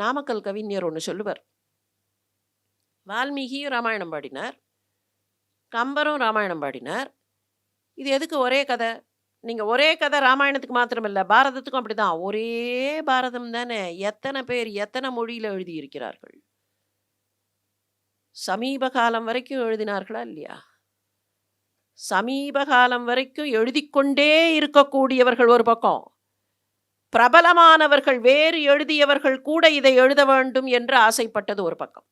நாமக்கல் கவிஞர் ஒன்று சொல்லுவார். வால்மீகியும் ராமாயணம் பாடினார், கம்பரும் ராமாயணம் பாடினார். இது எதுக்கு ஒரே கதை? நீங்க ஒரே கதை ராமாயணத்துக்கு மாத்திரம் இல்ல, பாரதத்துக்கும் அப்படிதான். ஒரே பாரதம் தானே. எத்தனை பேர் எத்தனை மொழியில எழுதியிருக்கிறார்கள்? சமீப காலம் வரைக்கும் எழுதினார்களா இல்லையா? சமீப காலம் வரைக்கும் எழுதிக்கொண்டே இருக்கக்கூடியவர்கள் ஒரு பக்கம், பிரபலமானவர்கள் வேறு எழுதியவர்கள் கூட இதை எழுத வேண்டும் என்று ஆசைப்பட்டது ஒரு பக்கம்.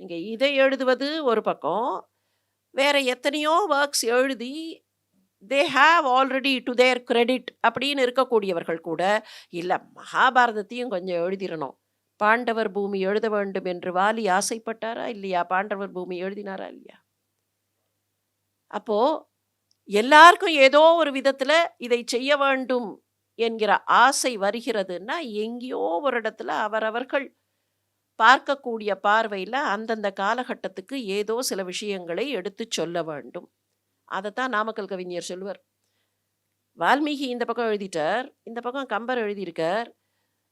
நீங்க இதை எழுதுவது ஒரு பக்கம், வேற எத்தனையோ ஒர்க்ஸ் எழுதி they have already to their credit அப்படின்னு இருக்கக்கூடியவர்கள் கூட, இல்லை மகாபாரதத்தையும் கொஞ்சம் எழுதிடணும், பாண்டவர் பூமி எழுத வேண்டும் என்று வாலி ஆசைப்பட்டாரா இல்லையா? பாண்டவர் பூமி எழுதினாரா இல்லையா? அப்போ எல்லாருக்கும் ஏதோ ஒரு விதத்துல இதை செய்ய வேண்டும் என்கிற ஆசை வருகிறதுன்னா, எங்கேயோ ஒரு இடத்துல அவரவர்கள் பார்க்கக்கூடிய பார்வையில் அந்தந்த காலகட்டத்துக்கு ஏதோ சில விஷயங்களை எடுத்து சொல்ல வேண்டும். அதைத்தான் நாமக்கல் கவிஞர் சொல்லுவார். வால்மீகி இந்த பக்கம் எழுதிட்டார், இந்த பக்கம் கம்பர் எழுதியிருக்கார்,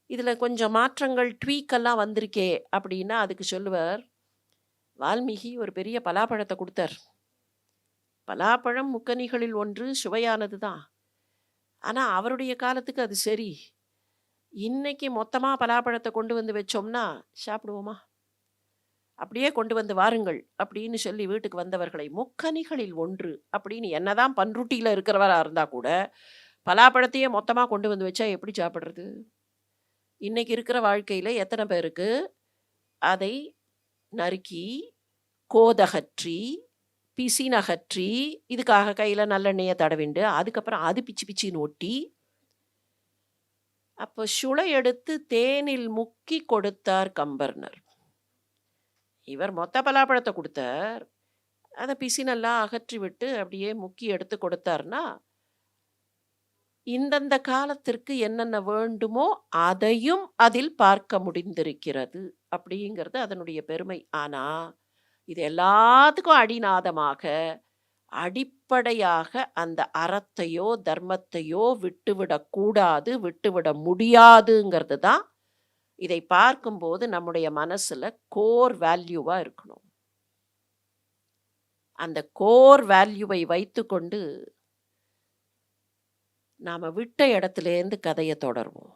இதில் கொஞ்சம் மாற்றங்கள் ட்வீக்கெல்லாம் வந்திருக்கே அப்படின்னா அதுக்கு சொல்லுவார், வால்மீகி ஒரு பெரிய பலாப்பழத்தை கொடுத்தார். பலாப்பழம் முக்கனிகளில் ஒன்று, சுவையானது தான். ஆனால் அவருடைய காலத்துக்கு அது சரி. இன்னைக்கு மொத்தமாக பலாப்பழத்தை கொண்டு வந்து வச்சோம்னா சாப்பிடுவோமா? அப்படியே கொண்டு வந்து வாருங்கள் அப்படின்னு சொல்லி வீட்டுக்கு வந்தவர்களை முக்கனிகளில் ஒன்று அப்படின்னு, என்னதான் பன்ருட்டியில் இருக்கிறவரா இருந்தால் கூட பலாப்பழத்தையே மொத்தமாக கொண்டு வந்து வச்சா எப்படி சாப்பிட்றது? இன்னைக்கு இருக்கிற வாழ்க்கையில் எத்தனை பேருக்கு அதை நறுக்கி கோதகற்றி பிசினகற்றி இதுக்காக கையில் நல்லெண்ணெயை தடவிண்டு அதுக்கப்புறம் அது பிச்சு பிச்சின்னு ஒட்டி, அப்போ சுளை எடுத்து தேனில் முக்கி கொடுத்தார் கம்பர்னர். இவர் மொத்த பலாப்பழத்தை கொடுத்தார், அதை பிசினெல்லாம் அகற்றி விட்டு அப்படியே முக்கி எடுத்து கொடுத்தார்னா, இந்தந்த காலத்திற்கு என்னென்ன வேண்டுமோ அதையும் அதில் பார்க்க முடிந்திருக்கிறது அப்படிங்கிறது அதனுடைய பெருமை. ஆனால் இது எல்லாத்துக்கும் அடிநாதமாக அடிப்படையாக அந்த அறத்தையோ தர்மத்தையோ விட்டுவிடக்கூடாது, விட்டுவிட முடியாதுங்கிறது தான் இதை பார்க்கும்போது நம்முடைய மனசுல கோர் வேல்யூவா இருக்கணும். அந்த கோர் வேல்யூவை வைத்துக்கொண்டு நாம விட்ட இடத்துலேருந்து கதையை தொடருவோம்.